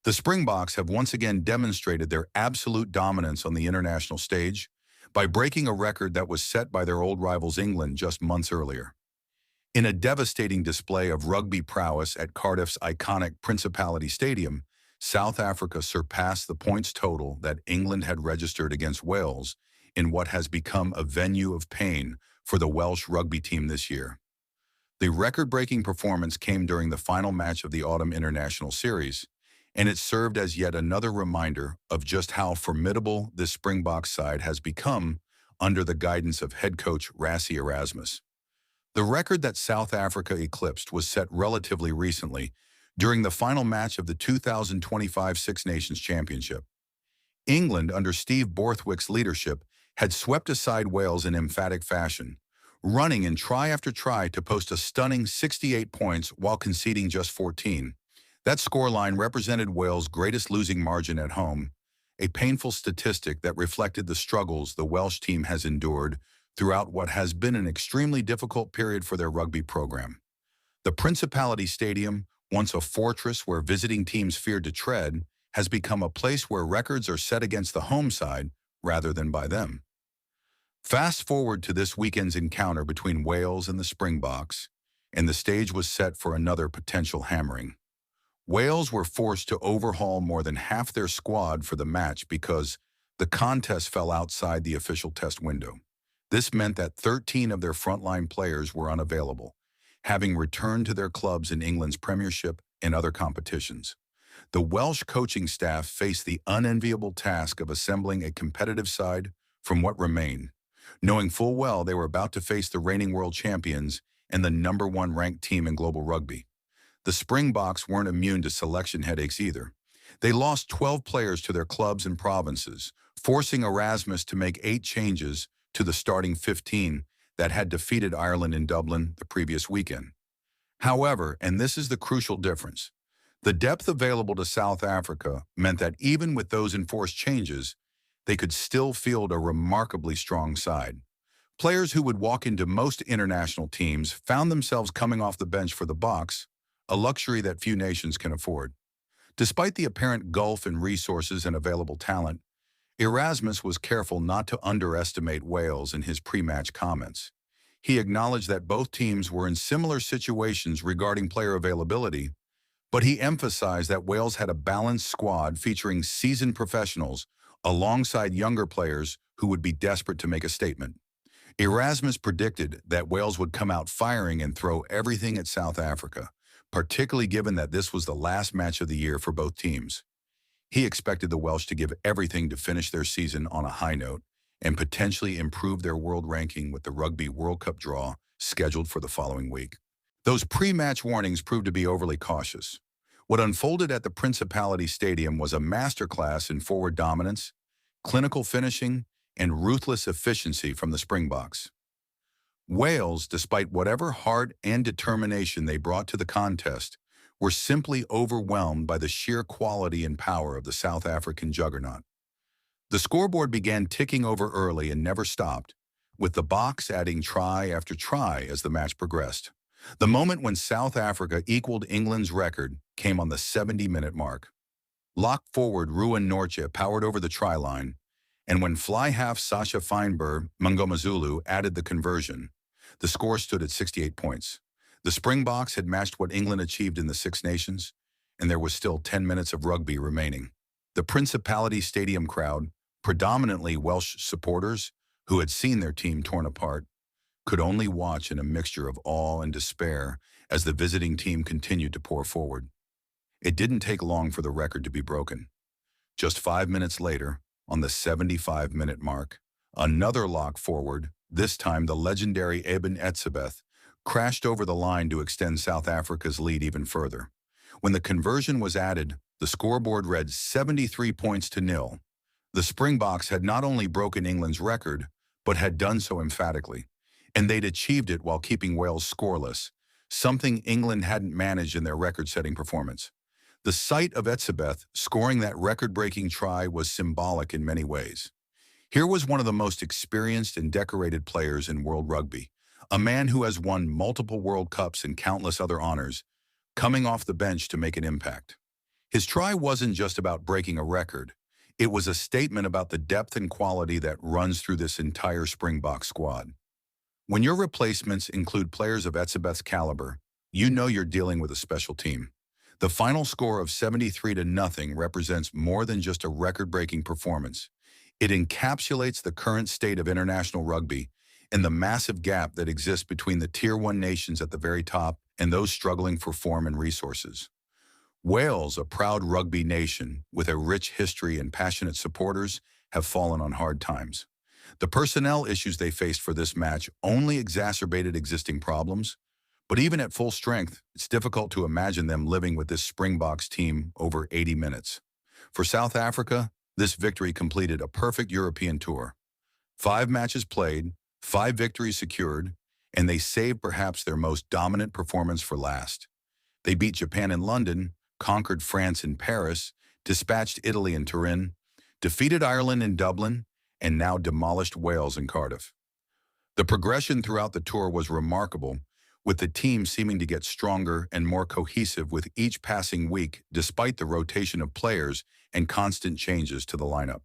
The Springboks have once again demonstrated their absolute dominance on the international stage by breaking a record that was set by their old rivals England just months earlier. In a devastating display of rugby prowess at Cardiff's iconic Principality Stadium, South Africa surpassed the points total that England had registered against Wales in what has become a venue of pain for the Welsh rugby team this year. The record-breaking performance came during the final match of the Autumn International Series, and it served as yet another reminder of just how formidable this Springbok side has become under the guidance of head coach Rassie Erasmus. The record that South Africa eclipsed was set relatively recently during the final match of the 2025 Six Nations Championship. England, under Steve Borthwick's leadership, had swept aside Wales in emphatic fashion, running in try after try to post a stunning 68 points while conceding just 14. That scoreline represented Wales' greatest losing margin at home, a painful statistic that reflected the struggles the Welsh team has endured throughout what has been an extremely difficult period for their rugby program. The Principality Stadium, once a fortress where visiting teams feared to tread, has become a place where records are set against the home side rather than by them. Fast forward to this weekend's encounter between Wales and the Springboks, and the stage was set for another potential hammering. Wales were forced to overhaul more than half their squad for the match because the contest fell outside the official test window. This meant that 13 of their frontline players were unavailable, having returned to their clubs in England's Premiership and other competitions. The Welsh coaching staff faced the unenviable task of assembling a competitive side from what remained, knowing full well they were about to face the reigning world champions and the #1 ranked team in global rugby. The Springboks weren't immune to selection headaches either. They lost 12 players to their clubs and provinces, forcing Erasmus to make 8 changes to the starting 15 that had defeated Ireland in Dublin the previous weekend. However, and this is the crucial difference, the depth available to South Africa meant that even with those enforced changes, they could still field a remarkably strong side. Players who would walk into most international teams found themselves coming off the bench for the Boks, a luxury that few nations can afford. Despite the apparent gulf in resources and available talent, Erasmus was careful not to underestimate Wales in his pre-match comments. He acknowledged that both teams were in similar situations regarding player availability, but he emphasized that Wales had a balanced squad featuring seasoned professionals alongside younger players who would be desperate to make a statement. Erasmus predicted that Wales would come out firing and throw everything at South Africa, particularly given that this was the last match of the year for both teams. He expected the Welsh to give everything to finish their season on a high note and potentially improve their world ranking with the Rugby World Cup draw scheduled for the following week. Those pre-match warnings proved to be overly cautious. What unfolded at the Principality Stadium was a masterclass in forward dominance, clinical finishing, and ruthless efficiency from the Springboks. Wales, despite whatever heart and determination they brought to the contest, were simply overwhelmed by the sheer quality and power of the South African juggernaut. The scoreboard began ticking over early and never stopped, with the Boks adding try after try as the match progressed. The moment when South Africa equaled England's record came on the 70-minute mark. Lock forward Ruan Nortje powered over the try line, and when fly half Sacha feinberg-mngomezulu added the conversion, the score stood at 68 points. The Springboks had matched what England achieved in the Six Nations, and there was still 10 minutes of rugby remaining. The Principality Stadium crowd, predominantly Welsh supporters who had seen their team torn apart, could only watch in a mixture of awe and despair as the visiting team continued to pour forward. It didn't take long for the record to be broken. Just 5 minutes later, on the 75-minute mark, another lock forward, this time the legendary Eben Etzebeth, crashed over the line to extend South Africa's lead even further. When the conversion was added, the scoreboard read 73 points to 0. The Springboks had not only broken England's record, but had done so emphatically, and they'd achieved it while keeping Wales scoreless, something England hadn't managed in their record-setting performance. The sight of Etzebeth scoring that record-breaking try was symbolic in many ways. Here was one of the most experienced and decorated players in world rugby, a man who has won multiple World Cups and countless other honors, coming off the bench to make an impact. His try wasn't just about breaking a record. It was a statement about the depth and quality that runs through this entire Springbok squad. When your replacements include players of Etzebeth's caliber, you know you're dealing with a special team. The final score of 73-0 represents more than just a record-breaking performance. It encapsulates the current state of international rugby and the massive gap that exists between the Tier 1 nations at the very top and those struggling for form and resources. Wales, a proud rugby nation with a rich history and passionate supporters, have fallen on hard times. The personnel issues they faced for this match only exacerbated existing problems, but even at full strength, it's difficult to imagine them living with this Springboks team over 80 minutes. For South Africa, this victory completed a perfect European tour. 5 matches played, 5 victories secured, and they saved perhaps their most dominant performance for last. They beat Japan in London, conquered France in Paris, dispatched Italy in Turin, defeated Ireland in Dublin, and now demolished Wales in Cardiff. The progression throughout the tour was remarkable, with the team seeming to get stronger and more cohesive with each passing week despite the rotation of players and constant changes to the lineup.